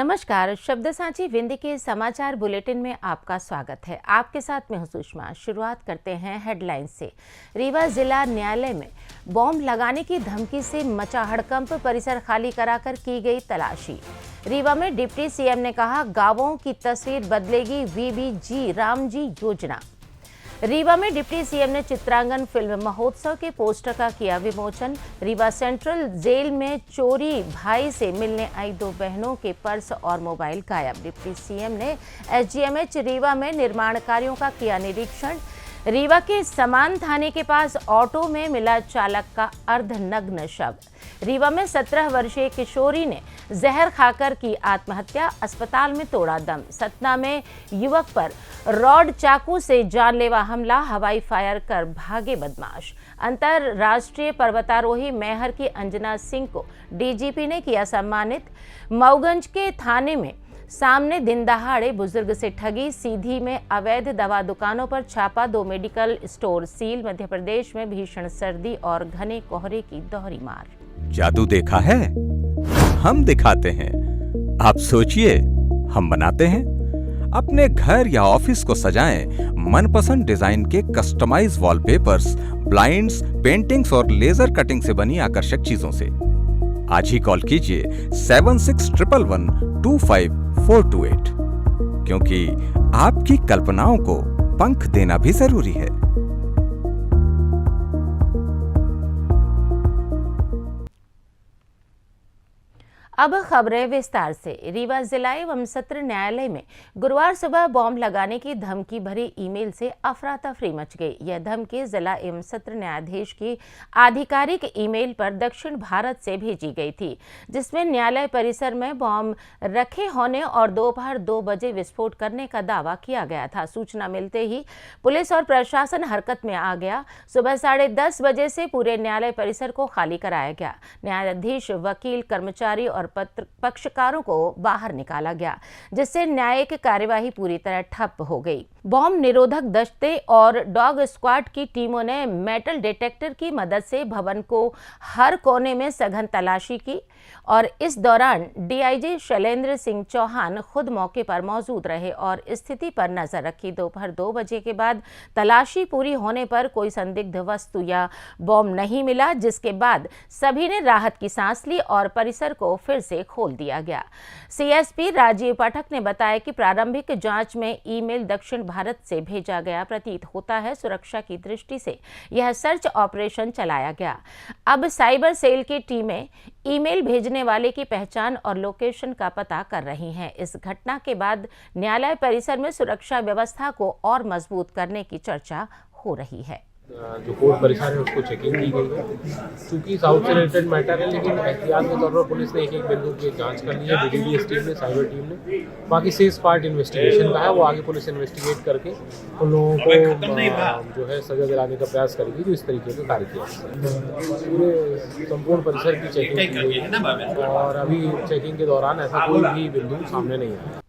नमस्कार। शब्द सांची विंध्य के समाचार बुलेटिन में आपका स्वागत है। आपके साथ मैं हूं सुषमा। शुरुआत करते हैं हेडलाइंस से। रीवा जिला न्यायालय में बॉम्ब लगाने की धमकी से मचा हड़कंप, परिसर खाली कराकर की गई तलाशी। रीवा में डिप्टी सीएम ने कहा, गांवों की तस्वीर बदलेगी वीबीजी रामजी योजना। रीवा में डिप्टी सीएम ने चित्रांगन फिल्म महोत्सव के पोस्टर का किया विमोचन। रीवा सेंट्रल जेल में चोरी, भाई से मिलने आई दो बहनों के पर्स और मोबाइल गायब। डिप्टी सीएम ने एसजीएमएच रीवा में निर्माण कार्यों का किया निरीक्षण। रीवा के समान थाने के पास ऑटो में मिला चालक का अर्धनग्न शव। रीवा में 17 वर्षीय किशोरी ने जहर खाकर की आत्महत्या, अस्पताल में तोड़ा दम। सतना में युवक पर रॉड चाकू से जानलेवा हमला, हवाई फायर कर भागे बदमाश। अंतरराष्ट्रीय पर्वतारोही मैहर की अंजना सिंह को डीजीपी ने किया सम्मानित। मऊगंज के थाने में सामने दिन दहाड़े बुजुर्ग से ठगी, सीधी में अवैध दवा दुकानों पर छापा, 2 medical store seal. Madhya Pradesh में भीषण सर्दी और घने कोहरे की दोहरी मार। जादू देखा है, हम दिखाते हैं। आप सोचिए, हम बनाते हैं। अपने घर या ऑफिस को सजाएं मनपसंद डिजाइन के कस्टमाइज वॉलपेपर्स, ब्लाइंड्स, पेंटिंग्स और लेजर कटिंग से बनी आकर्षक चीजों से। आज ही कॉल कीजिए 7611125428, क्योंकि आपकी कल्पनाओं को पंख देना भी जरूरी है। अब खबरें विस्तार से। रीवा जिला एवं सत्र न्यायालय में गुरुवार सुबह बॉम्ब लगाने की धमकी भरी ईमेल से अफरा तफरी मच गई। यह धमकी जिला एवं सत्र न्यायाधीश की आधिकारिक ईमेल पर दक्षिण भारत से भेजी गई थी, जिसमें न्यायालय परिसर में बॉम्ब रखे होने और दोपहर 2 बजे विस्फोट करने का दावा किया गया था। सूचना मिलते ही पुलिस और प्रशासन हरकत में आ गया। सुबह 10:30 बजे से पूरे न्यायालय परिसर को खाली कराया गया। न्यायाधीश, वकील, कर्मचारी और पक्षकारों को बाहर निकाला गया, जिससे न्यायिक कार्यवाही पूरी तरह ठप हो गई। बॉम्ब निरोधक दस्ते और डॉग स्क्वाड की टीमों ने मेटल डिटेक्टर की मदद से भवन को हर कोने में सघन तलाशी की और इस दौरान डीआईजी शैलेंद्र सिंह चौहान खुद मौके पर मौजूद रहे और स्थिति पर नजर रखी। दोपहर 2 बजे के बाद तलाशी पूरी होने पर कोई संदिग्ध वस्तु या बॉम्ब नहीं मिला, जिसके बाद सभी ने राहत की सांस ली और परिसर को फिर से खोल दिया गया। सीएसपी राजीव पाठक ने बताया कि प्रारंभिक जांच में ईमेल दक्षिण भारत से भेजा गया प्रतीत होता है। सुरक्षा की दृष्टि से यह सर्च ऑपरेशन चलाया गया। अब साइबर सेल की टीमें ईमेल भेजने वाले की पहचान और लोकेशन का पता कर रही हैं। इस घटना के बाद न्यायालय परिसर में सुरक्षा व्यवस्था को और मजबूत करने की चर्चा हो रही है। जो कोर्ट परिसर है उसको चेकिंग की गई है, क्योंकि साउथ से रिलेटेड मैटर है, लेकिन एहतियात के तौर पर पुलिस ने एक बिंदु की जांच कर ली है, डीडीडीएस टीम ने, साइबर टीम ने। बाकी शेष पार्ट इन्वेस्टिगेशन का है, वो आगे पुलिस इन्वेस्टिगेट करके उन लोगों को जो है सजा दिलाने का प्रयास करेगी जो इस तरीके का कार्य किया। पूरे संपूर्ण परिसर की चेकिंग की गई है और अभी चेकिंग के दौरान ऐसा कोई भी बिंदु सामने नहीं आया।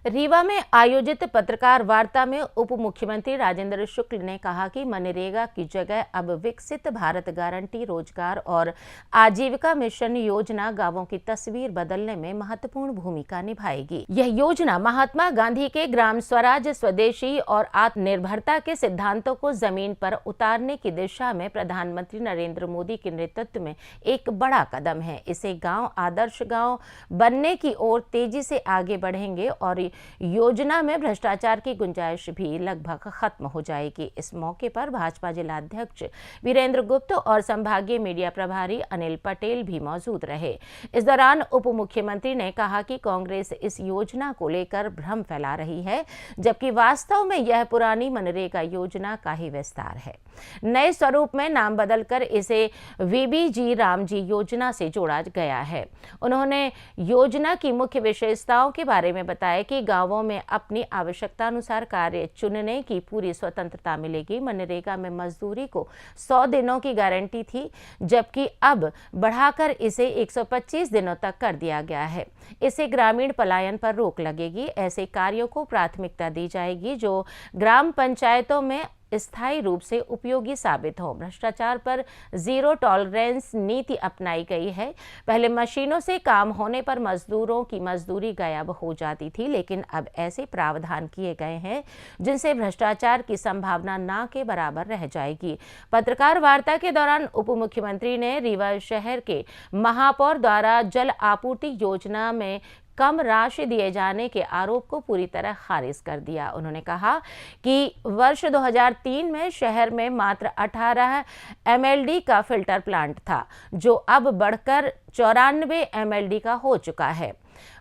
रीवा में आयोजित पत्रकार वार्ता में उप मुख्यमंत्री राजेंद्र शुक्ल ने कहा कि मनरेगा की जगह अब विकसित भारत गारंटी, रोजगार और आजीविका मिशन योजना गांवों की तस्वीर बदलने में महत्वपूर्ण भूमिका निभाएगी। यह योजना महात्मा गांधी के ग्राम स्वराज, स्वदेशी और आत्मनिर्भरता के सिद्धांतों को जमीन पर उतारने की दिशा में प्रधानमंत्री नरेंद्र मोदी के नेतृत्व में एक बड़ा कदम है। इसे गांव आदर्श गांव बनने की ओर तेजी से आगे बढ़ेंगे और योजना में भ्रष्टाचार की गुंजाइश भी लगभग खत्म हो जाएगी। इस मौके पर भाजपा जिला अध्यक्ष वीरेंद्र गुप्त और संभागीय मीडिया प्रभारी अनिल पटेल भी मौजूद रहे। इस दौरान उप मुख्यमंत्री ने कहा कि कांग्रेस इस योजना को लेकर भ्रम फैला रही है, जबकि वास्तव में यह पुरानी मनरेगा योजना का ही विस्तार है। नए स्वरूप में नाम बदलकर इसे वीबीजी रामजी योजना से जोड़ा गया है। उन्होंने योजना की मुख्य विशेषताओं के बारे में बताया कि गांवों में अपनी आवश्यकता अनुसार कार्य चुनने की पूरी स्वतंत्रता मिलेगी। मनरेगा में मजदूरी को 100 दिनों की गारंटी थी, जबकि अब बढ़ाकर इसे 125 दिनों तक कर दिया गया है। इससे ग्रामीण पलायन पर रोक लगेगी। ऐसे कार्यों को प्राथमिकता दी जाएगी जो ग्राम पंचायतों में स्थायी रूप से उपयोगी साबित हो। भ्रष्टाचार पर जीरो टॉलरेंस नीति अपनाई गई है। पहले मशीनों से काम होने पर मजदूरों की मजदूरी गायब हो जाती थी, लेकिन अब ऐसे प्रावधान किए गए हैं जिनसे भ्रष्टाचार की संभावना ना के बराबर रह जाएगी। पत्रकार वार्ता के दौरान उप मुख्यमंत्री ने रीवा शहर के महापौर द्वारा जल आपूर्ति योजना में कम राशि दिए जाने के आरोप को पूरी तरह खारिज कर दिया। उन्होंने कहा कि वर्ष 2003 में शहर में मात्र 18 MLD का फिल्टर प्लांट था, जो अब बढ़कर 94 MLD का हो चुका है।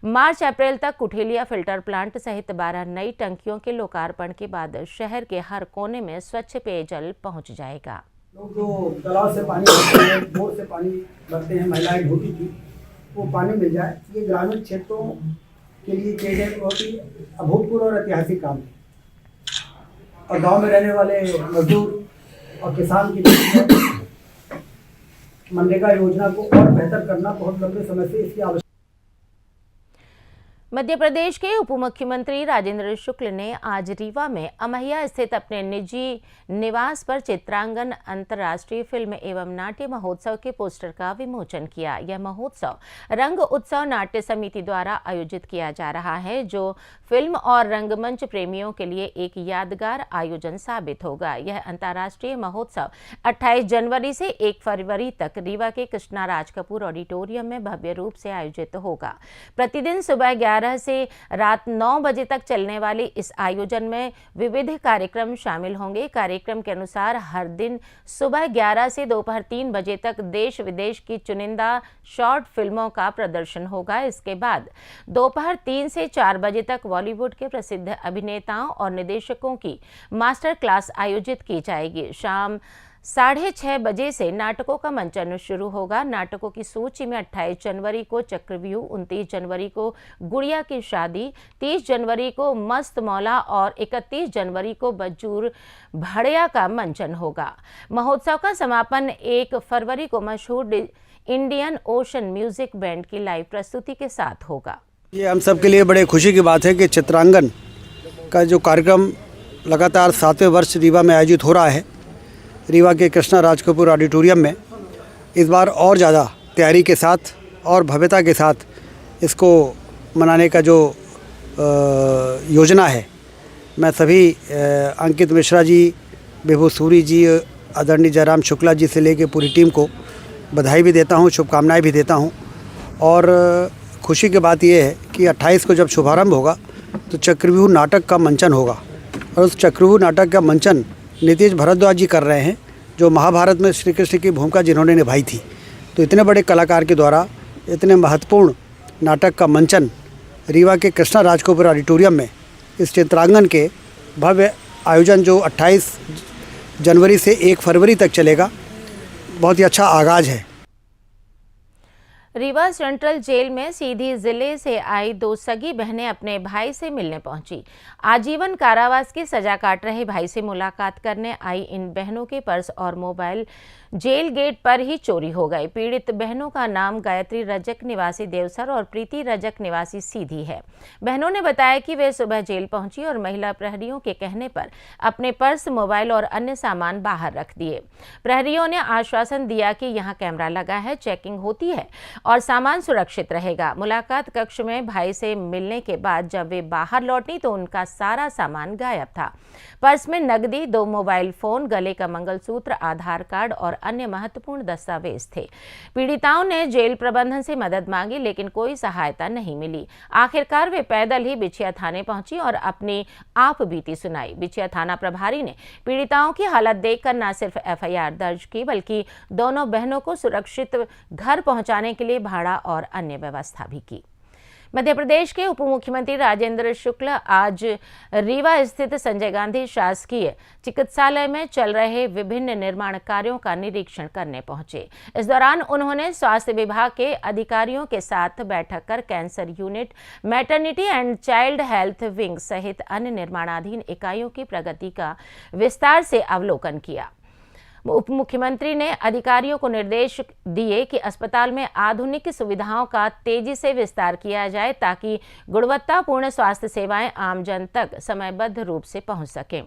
मार्च अप्रैल तक कुठेलिया फिल्टर प्लांट सहित 12 नई टंकियों के लोकार्पण के बाद शहर के हर कोने में स्वच्छ पेयजल पहुंच जाएगा। लोग जो तालाब से पानी भरते हैं, बोर से पानी भरते हैं, महिलाएं धोती थी, वो पानी मिल जाए, ये ग्रामीण क्षेत्रों के लिए किए गए बहुत ही अभूतपूर्व और ऐतिहासिक काम है। और गांव में रहने वाले मजदूर और किसान के बीच मनरेगा योजना को और बेहतर करना बहुत लंबे समय से इसकी आवश्यकता। मध्य प्रदेश के उप मुख्यमंत्री राजेंद्र शुक्ल ने आज रीवा में अमहिया स्थित अपने निजी निवास पर चित्रांगन अंतर्राष्ट्रीय फिल्म एवं नाट्य महोत्सव के पोस्टर का विमोचन किया। यह महोत्सव रंग उत्सव नाट्य समिति द्वारा आयोजित किया जा रहा है, जो फिल्म और रंगमंच प्रेमियों के लिए एक यादगार आयोजन साबित होगा। यह अंतर्राष्ट्रीय महोत्सव 28 जनवरी से 1 फरवरी तक रीवा के कृष्णा राज कपूर ऑडिटोरियम में भव्य रूप से आयोजित होगा। प्रतिदिन सुबह 11 से रात 9 बजे तक चलने वाले इस आयोजन में विविध कार्यक्रम शामिल होंगे। कार्यक्रम के अनुसार हर दिन सुबह 11 से दोपहर 3 बजे तक देश विदेश की चुनिंदा शॉर्ट फिल्मों का प्रदर्शन होगा। इसके बाद दोपहर 3 से 4 बजे तक बॉलीवुड के प्रसिद्ध अभिनेताओं और निर्देशकों की मास्टर क्लास आयोजित की जाएगी। शाम 6:30 बजे से नाटकों का मंचन शुरू होगा। नाटकों की सूची में 28 जनवरी को चक्रव्यूह, 29 जनवरी को गुड़िया की शादी, 30 जनवरी को मस्त मौला और 31 जनवरी को बज्जूर भड़िया का मंचन होगा। महोत्सव का समापन 1 फरवरी को मशहूर इंडियन ओशन म्यूजिक बैंड की लाइव प्रस्तुति के साथ होगा। ये हम सब के लिए बड़े खुशी की बात है कि चित्रांगन का जो कार्यक्रम लगातार 7वें वर्ष रीवा में आयोजित हो रहा है, रीवा के कृष्णा राज कपूर ऑडिटोरियम में, इस बार और ज़्यादा तैयारी के साथ और भव्यता के साथ इसको मनाने का जो योजना है, मैं सभी अंकित मिश्रा जी, विभू सूरी जी, आदरणीय जयराम शुक्ला जी से लेकर पूरी टीम को बधाई भी देता हूँ, शुभकामनाएं भी देता हूँ। और खुशी की बात यह है कि 28 को जब शुभारंभ होगा तो चक्रव्यूह नाटक का मंचन होगा, और उस चक्रव्यूह नाटक का मंचन नीतीश भारद्वाज जी कर रहे हैं, जो महाभारत में श्री कृष्ण की भूमिका जिन्होंने निभाई थी। तो इतने बड़े कलाकार के द्वारा इतने महत्वपूर्ण नाटक का मंचन रीवा के कृष्णा राज कपूर ऑडिटोरियम में इस चित्रांगन के भव्य आयोजन जो 28 जनवरी से 1 फरवरी तक चलेगा, बहुत ही अच्छा आगाज़ है। रीवा सेंट्रल जेल में सीधी जिले से आई 2 सगी बहनें अपने भाई से मिलने पहुंची। आजीवन कारावास की सजा काट रहे भाई से मुलाकात करने आई इन बहनों के पर्स और मोबाइल जेल गेट पर ही चोरी हो गए। पीड़ित बहनों का नाम गायत्री रजक निवासी देवसर और प्रीति रजक निवासी सीधी है। बहनों ने बताया कि वे सुबह जेल पहुंची और महिला प्रहरियों के कहने पर अपने पर्स, मोबाइल और अन्य सामान बाहर रख दिए। प्रहरियों ने आश्वासन दिया कि यहां कैमरा लगा है, चेकिंग होती है और सामान सुरक्षित रहेगा। मुलाकात कक्ष में भाई से मिलने के बाद जब वे बाहर लौटी तो उनका सारा सामान गायब था। पर्स में नकदी, 2 मोबाइल फोन, गले का मंगलसूत्र, आधार कार्ड और अन्य महत्वपूर्ण दस्तावेज थे। पीड़िताओं ने जेल प्रबंधन से मदद मांगी, लेकिन कोई सहायता नहीं मिली। आखिरकार वे पैदल ही बिछिया थाने पहुंची और अपनी आप बीती सुनाई। बिछिया थाना प्रभारी ने पीड़िताओं की हालत देखकर न सिर्फ FIR दर्ज की, बल्कि दोनों बहनों को सुरक्षित घर पहुंचाने के लिए भाड़ा और अन्य व्यवस्था भी की। मध्य प्रदेश के उप मुख्यमंत्री राजेंद्र शुक्ल आज रीवा स्थित संजय गांधी शासकीय चिकित्सालय में चल रहे विभिन्न निर्माण कार्यों का निरीक्षण करने पहुंचे। इस दौरान उन्होंने स्वास्थ्य विभाग के अधिकारियों के साथ बैठक कर cancer unit, maternity and child health wing सहित अन्य निर्माणाधीन इकाइयों की प्रगति का विस्तार से अवलोकन किया। उप मुख्यमंत्री ने अधिकारियों को निर्देश दिए कि अस्पताल में आधुनिक सुविधाओं का तेजी से विस्तार किया जाए, ताकि गुणवत्तापूर्ण स्वास्थ्य सेवाएं आमजन तक समयबद्ध रूप से पहुंच सकें।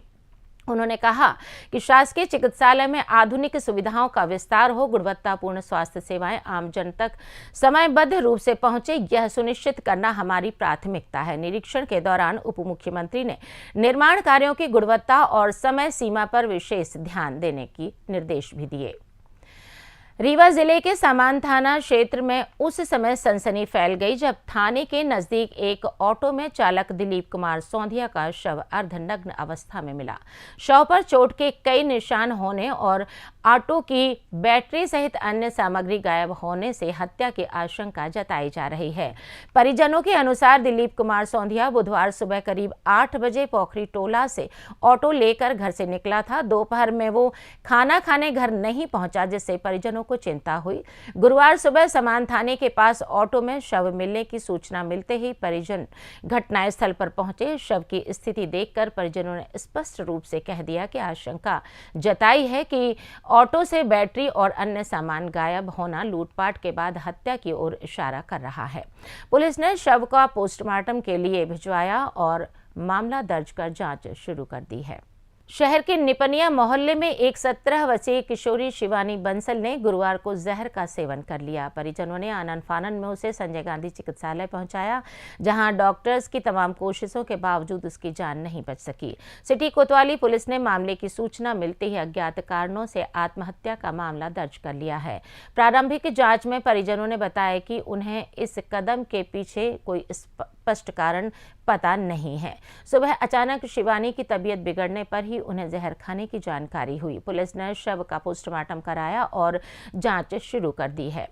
उन्होंने कहा कि शासकीय चिकित्सालय में आधुनिक सुविधाओं का विस्तार हो, गुणवत्तापूर्ण स्वास्थ्य सेवाएं आमजन तक समयबद्ध रूप से पहुंचे, यह सुनिश्चित करना हमारी प्राथमिकता है। निरीक्षण के दौरान उप मुख्यमंत्री ने निर्माण कार्यों की गुणवत्ता और समय सीमा पर विशेष ध्यान देने की निर्देश भी दिए। रीवा जिले के सामान थाना क्षेत्र में उस समय सनसनी फैल गई जब थाने के नजदीक एक ऑटो में चालक दिलीप कुमार सौंधिया का शव अर्धनग्न अवस्था में मिला। शव पर चोट के कई निशान होने और ऑटो की बैटरी सहित अन्य सामग्री गायब होने से हत्या की आशंका जताई जा रही है। परिजनों के अनुसार दिलीप कुमार सौंधिया बुधवार सुबह करीब 8 बजे पोखरी टोला से ऑटो लेकर घर से निकला था। दोपहर में वो खाना खाने घर नहीं पहुंचा, जिससे परिजनों को चिंता हुई। गुरुवार सुबह समान थाने के पास ऑटो में शव मिलने की सूचना मिलते ही परिजन घटनास्थल पर पहुंचे। शव की स्थिति देखकर परिजनों ने स्पष्ट रूप से कह दिया कि आशंका जताई है कि ऑटो से बैटरी और अन्य सामान गायब होना लूटपाट के बाद हत्या की ओर इशारा कर रहा है। पुलिस ने शव का पोस्टमार्टम के लिए भिजवाया और मामला दर्ज कर जांच शुरू कर दी है। शहर के निपनिया मोहल्ले में एक 17 वर्षीय किशोरी शिवानी बंसल ने गुरुवार को जहर का सेवन कर लिया। परिजनों ने आनन फानन में उसे संजय गांधी चिकित्सालय पहुंचाया, जहां डॉक्टर्स की तमाम कोशिशों के बावजूद उसकी जान नहीं बच सकी। सिटी कोतवाली पुलिस ने मामले की सूचना मिलते ही अज्ञात कारणों से आत्महत्या का मामला दर्ज कर लिया है। प्रारंभिक जांच में परिजनों ने बताया कि उन्हें इस कदम के पीछे कोई स्पष्ट कारण पता नहीं है। सुबह अचानक शिवानी की तबीयत बिगड़ने पर ही उन्हें जहर खाने की जानकारी हुई। पुलिस ने शव का पोस्टमार्टम कराया और जांच शुरू कर दी है।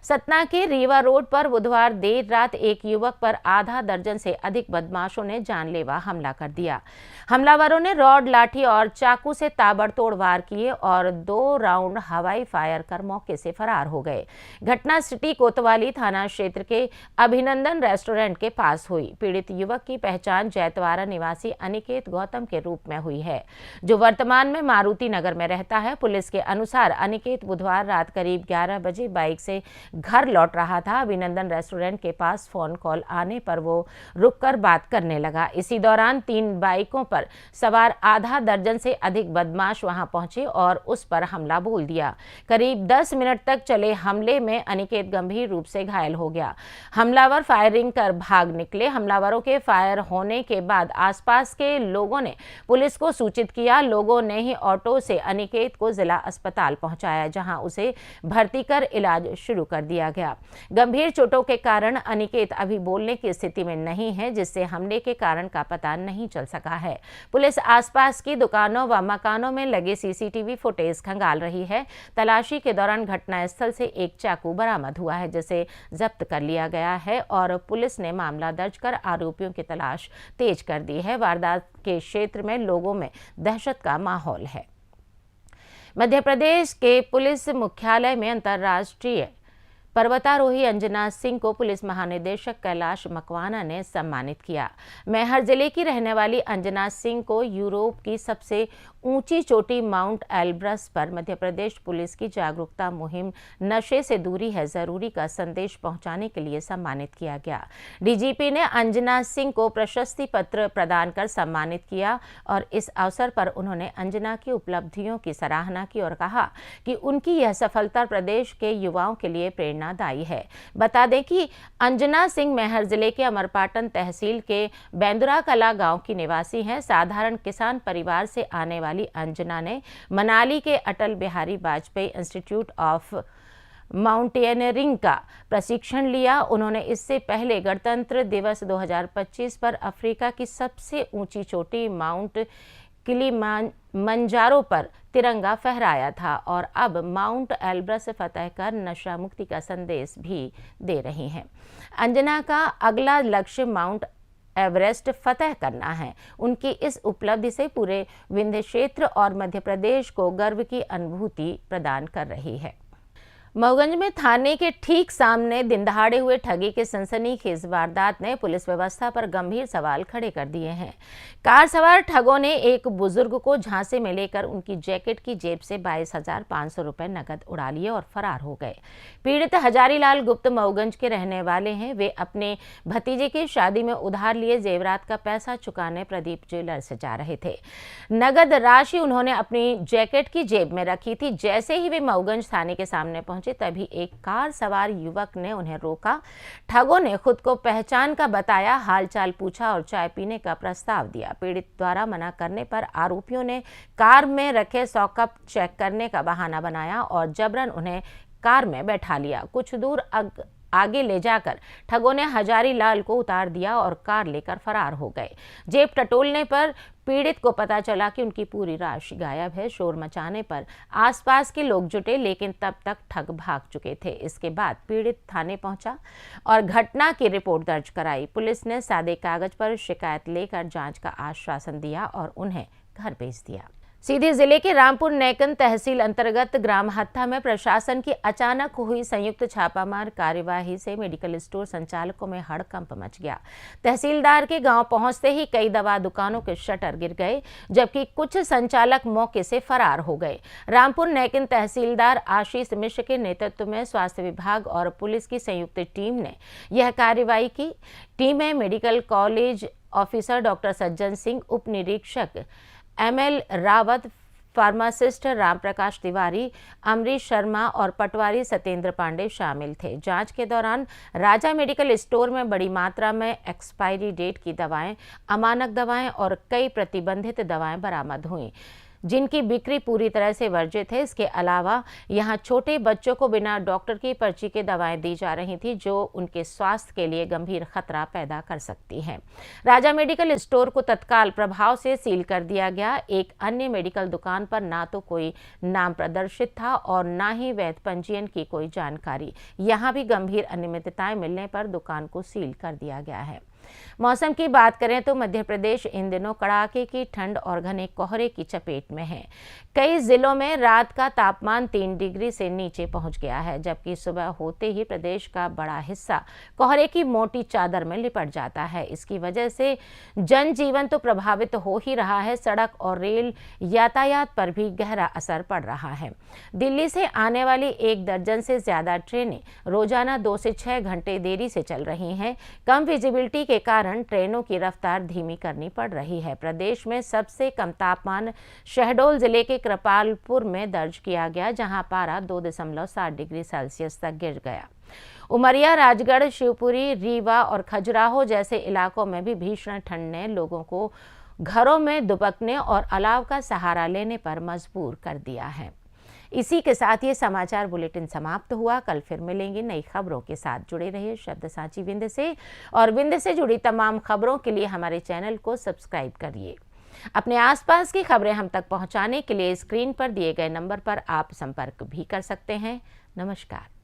सतना के रीवा रोड पर बुधवार देर रात एक युवक पर आधा दर्जन से अधिक बदमाशों ने जानलेवा हमला कर दिया। हमलावरों ने रॉड, लाठी और चाकू से ताबड़तोड़ वार किए और 2 राउंड हवाई फायर कर मौके से फरार हो गए। घटना सिटी कोतवाली थाना क्षेत्र के अभिनंदन रेस्टोरेंट के पास हुई। पीड़ित युवक की पहचान जैतवारा निवासी अनिकेत गौतम के रूप में हुई है, जो वर्तमान में मारुति नगर में रहता है। पुलिस के अनुसार अनिकेत बुधवार रात करीब 11 बजे बाइक से घर लौट रहा था। अभिनंदन रेस्टोरेंट के पास फोन कॉल आने पर वो रुककर बात करने लगा। इसी दौरान 3 बाइकों पर सवार आधा दर्जन से अधिक बदमाश वहां पहुंचे और उस पर हमला बोल दिया। करीब 10 मिनट तक चले हमले में अनिकेत गंभीर रूप से घायल हो गया। हमलावर फायरिंग कर भाग निकले। हमलावरों के फायर होने के बाद आसपास के लोगों ने पुलिस को सूचित किया। लोगों ने ही ऑटो से अनिकेत को जिला अस्पताल पहुंचाया, जहां उसे भर्ती कर इलाज शुरू कर दिया गया। गंभीर चोटों के कारण अनिकेत अभी बोलने की स्थिति में नहीं है, जिससे हमले के कारण का पता नहीं चल सका है। पुलिस आसपास की दुकानों व मकानों में लगे सीसीटीवी फुटेज खंगाल रही है। तलाशी के दौरान घटनास्थल से एक चाकू बरामद हुआ है, जिसे जब्त कर लिया गया है और पुलिस ने मामला दर्ज कर आरोपियों की तलाश तेज कर दी है। वारदात के क्षेत्र में लोगों में दहशत का माहौल है। मध्य प्रदेश के पुलिस मुख्यालय में अंतर्राष्ट्रीय पर्वतारोही अंजना सिंह को पुलिस महानिदेशक कैलाश मकवाना ने सम्मानित किया। मैहर जिले की रहने वाली अंजना सिंह को यूरोप की सबसे ऊंची चोटी माउंट एल्ब्रस पर मध्य प्रदेश पुलिस की जागरूकता मुहिम नशे से दूरी है जरूरी का संदेश पहुंचाने के लिए सम्मानित किया गया। डीजीपी ने अंजना सिंह को प्रशस्ति पत्र प्रदान कर सम्मानित किया और इस अवसर पर उन्होंने अंजना की उपलब्धियों की सराहना की और कहा कि उनकी यह सफलता प्रदेश के युवाओं के लिए प्रेरणादायी है। बता दें कि अंजना सिंह मैहर जिले के अमरपाटन तहसील के बेंदुरा कला गांव की निवासी हैं। साधारण किसान परिवार से आने वाली अंजना ने मनाली के Atal Bihari Vajpayee institute of mountaineering का प्रशिक्षण लिया। उन्होंने इससे पहले गणतंत्र दिवस 2025 पर अफ्रीका की सबसे ऊंची चोटी माउंट किलिमांजारो पर तिरंगा फहराया था और अब माउंट एल्ब्रस फतह कर नशा मुक्ति का संदेश भी दे रही हैं। अंजना का अगला लक्ष्य माउंट एवरेस्ट फतह करना है। उनकी इस उपलब्धि से पूरे विंध्य क्षेत्र और मध्य प्रदेश को गर्व की अनुभूति प्रदान कर रही है। मऊगंज में थाने के ठीक सामने दिन दहाड़े हुए ठगी के सनसनीखेज वारदात ने पुलिस व्यवस्था पर गंभीर सवाल खड़े कर दिए हैं। कार सवार ठगों ने एक बुजुर्ग को झांसे में लेकर उनकी जैकेट की जेब से 22,500 रुपए नकद उड़ा लिए और फरार हो गए। पीड़ित हजारीलाल गुप्त मऊगंज के रहने वाले हैं। वे अपने भतीजे की शादी में उधार लिए जेवरात का पैसा चुकाने प्रदीप ज्वेलर से जा रहे थे। नगद राशि उन्होंने अपनी जैकेट की जेब में रखी थी। जैसे ही वे मऊगंज थाने के सामने पहुंचे तभी एक कार सवार युवक ने उन्हें रोका। ठगों ने खुद को पहचान का बताया, हालचाल पूछा और चाय पीने का प्रस्ताव दिया। पीड़ित द्वारा मना करने पर आरोपियों ने कार में रखे 100 कप चेक करने का बहाना बनाया और जबरन उन्हें कार में बैठा लिया। कुछ दूर आगे ले जाकर ठगों ने हजारीलाल को उतार दिया और कार लेकर फरार हो गए। जेब टटोलने पर पीड़ित को पता चला कि उनकी पूरी राशि गायब है। शोर मचाने पर आसपास के लोग जुटे, लेकिन तब तक ठग भाग चुके थे। इसके बाद पीड़ित थाने पहुंचा और घटना की रिपोर्ट दर्ज कराई। पुलिस ने सादे कागज पर शिकायत लेकर जांच का आश्वासन दिया और उन्हें घर भेज दिया। सीधी जिले के रामपुर नैकन तहसील अंतर्गत ग्राम हत्था में प्रशासन की अचानक हुई संयुक्त छापामार कार्यवाही से मेडिकल स्टोर संचालकों में हड़कंप मच गया। तहसीलदार के गांव पहुंचते ही कई दवा दुकानों के शटर गिर गए, जबकि कुछ संचालक मौके से फरार हो गए। रामपुर नैकन तहसीलदार आशीष मिश्र के नेतृत्व में स्वास्थ्य विभाग और पुलिस की संयुक्त टीम ने यह कार्रवाई की। टीम में medical college officer doctor Sajjan Singh, उप निरीक्षक ML रावत, फार्मासिस्ट रामप्रकाश तिवारी, अमरीश शर्मा और पटवारी सत्येंद्र पांडे शामिल थे। जांच के दौरान राजा मेडिकल स्टोर में बड़ी मात्रा में एक्सपायरी डेट की दवाएं, अमानक दवाएं और कई प्रतिबंधित दवाएं बरामद हुईं, जिनकी बिक्री पूरी तरह से वर्जित है। इसके अलावा यहां छोटे बच्चों को बिना डॉक्टर की पर्ची के दवाएं दी जा रही थी, जो उनके स्वास्थ्य के लिए गंभीर खतरा पैदा कर सकती हैं। राजा मेडिकल स्टोर को तत्काल प्रभाव से सील कर दिया गया। एक अन्य मेडिकल दुकान पर ना तो कोई नाम प्रदर्शित था और ना ही वैध पंजीयन की कोई जानकारी। यहां भी गंभीर अनियमितताएं मिलने पर दुकान को सील कर दिया गया है। मौसम की बात करें तो मध्य प्रदेश इन दिनों कड़ाके की ठंड और घने कोहरे की चपेट में है। कई जिलों में रात का तापमान 3 डिग्री से नीचे पहुंच गया है, जबकि सुबह होते ही प्रदेश का बड़ा हिस्सा कोहरे की मोटी चादर में लिपट जाता है। इसकी वजह से जनजीवन तो प्रभावित हो ही रहा है, सड़क और रेल यातायात पर भी गहरा असर पड़ रहा है। दिल्ली से आने वाली 1 दर्जन से ज्यादा ट्रेनें रोजाना 2 से 6 घंटे देरी से चल रही हैं। कम विजिबिलिटी के कारण ट्रेनों की रफ्तार धीमी करनी पड़ रही है। प्रदेश में सबसे कम तापमान शहडोल जिले के कृपालपुर में दर्ज किया गया, जहां पारा 2.7 डिग्री सेल्सियस तक गिर गया। उमरिया, राजगढ़, शिवपुरी, रीवा और खजुराहो जैसे इलाकों में भी भीषण ठंड ने लोगों को घरों में दुबकने और अलाव का सहारा लेने पर मजबूर कर दिया है। इसी के साथ ये समाचार बुलेटिन समाप्त हुआ। कल फिर मिलेंगे नई खबरों के साथ। जुड़े रहिए शब्द सांची विंध्य से, और विंध्य से जुड़ी तमाम खबरों के लिए हमारे चैनल को सब्सक्राइब करिए। अपने आसपास की खबरें हम तक पहुंचाने के लिए स्क्रीन पर दिए गए नंबर पर आप संपर्क भी कर सकते हैं। नमस्कार।